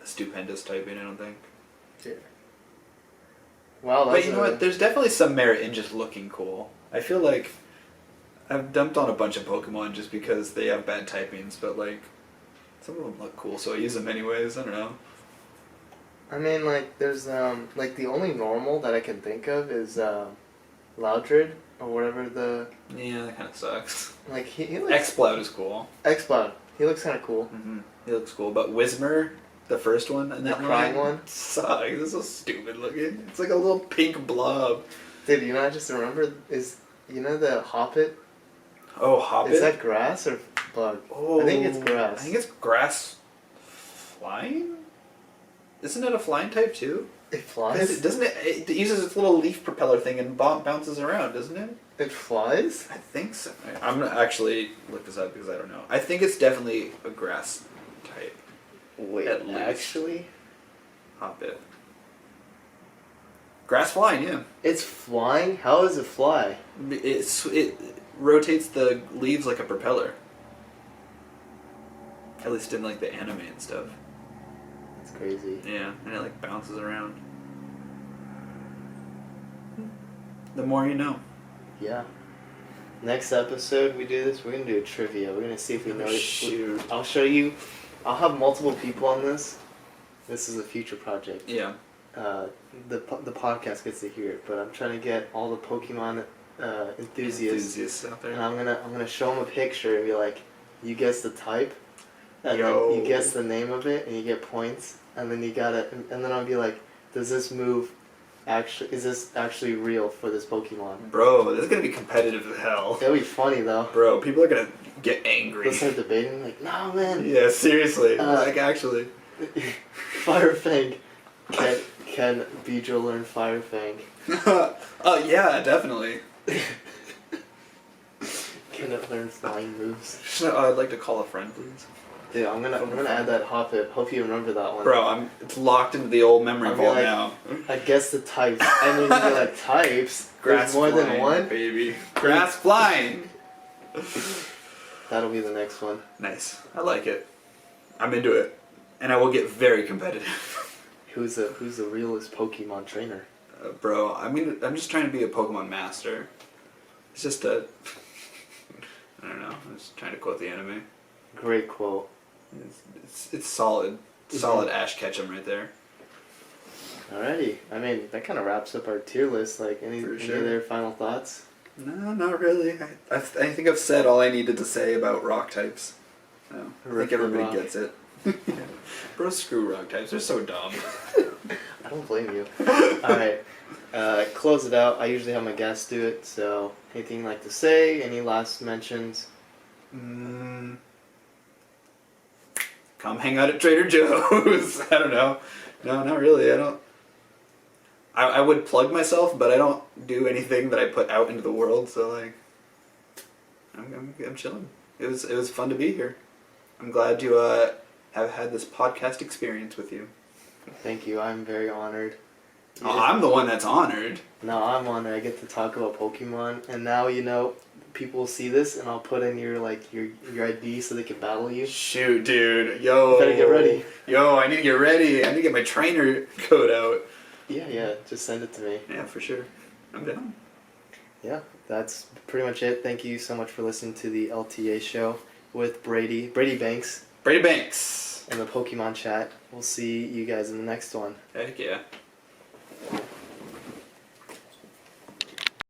a stupendous typing, I don't think. Yeah. Wow, that's but you know what? There's definitely some merit in just looking cool. I feel like I've dumped on a bunch of Pokemon just because they have bad typings, but like some of them look cool, so I use them anyways. I don't know. I mean, like, there's, like, the only normal that I can think of is, Loudred, or whatever the... Yeah, that kind of sucks. Like, he looks... Exploud is cool. Exploud. He looks kind of cool. Mm-hmm. He looks cool, but Whismur, the first one, and that the crying one? Sucks. It's so stupid looking. It's like a little pink blob. Dude, you know, I just remembered, you know the Hoppit? Oh, Hoppit? Is that grass or bug? Oh, I think it's grass. I think it's grass flying? Isn't it a flying type too? It flies? It uses its little leaf propeller thing and bounces around, doesn't it? It flies? I think so. I'm going to actually look this up because I don't know. I think it's definitely a grass type. Wait, at least. actually? Hoppit. Grass flying, yeah. It's flying? How does it fly? It rotates the leaves like a propeller. At least in like the anime and stuff. That's crazy. Yeah, and it like bounces around. The more you know. Yeah. Next episode we do this, we're going to do a trivia. We're going to see if we know it. Shoot. I'll show you. I'll have multiple people on this. This is a future project. Yeah. The podcast gets to hear it, but I'm trying to get all the Pokemon enthusiasts out there. and I'm gonna show them a picture and be like, you guess the type, and Yo. then you guess the name of it, and you get points, and then you gotta, and then I'll be like, is this actually real for this Pokemon? Bro, this is gonna be competitive as hell. It'll be funny though. Bro, people are gonna get angry. They'll start debating like, no man. Yeah, seriously. Like actually. Fire Fang. Can Beedrill learn Fire Fang? Yeah, definitely. Can it learn flying moves? I'd like to call a friend, please. Dude, I'm gonna add that Hoppit. Hope you remember that one. Bro, it's locked into the old memory vault like, now. I guess the types. I mean, you're like types. Grass There's more flying, than one. baby. Grass flying. That'll be the next one. Nice. I like it. I'm into it, and I will get very competitive. Who's the realest Pokemon trainer? Bro, I'm just trying to be a Pokemon master. It's just a. I don't know. I was trying to quote the anime. Great quote. It's solid. Solid Ash Ketchum right there. Alrighty. I mean, that kind of wraps up our tier list. Like, any other final thoughts? No, not really. I think I've said all I needed to say about rock types. No, I think everybody gets it. Bro, screw rock types. They're so dumb. I don't blame you. Alright. Close it out. I usually have my guests do it, so anything you'd like to say? Any last mentions? Come hang out at Trader Joe's. I don't know. No, not really. I don't. I would plug myself, but I don't do anything that I put out into the world. So like, I'm chilling. It was fun to be here. I'm glad to have had this podcast experience with you. Thank you. I'm very honored. Oh, I'm the one that's honored. No, I'm honored. I get to talk about Pokemon, and now people will see this, and I'll put in your ID so they can battle you. Shoot, dude. Yo. You better get ready. Yo, I need to get ready. I need to get my trainer code out. Yeah. Just send it to me. Yeah, for sure. I'm down. Yeah, that's pretty much it. Thank you so much for listening to the LTA show with Brady Banks. Brady Banks. And the Pokemon chat. We'll see you guys in the next one. Heck yeah.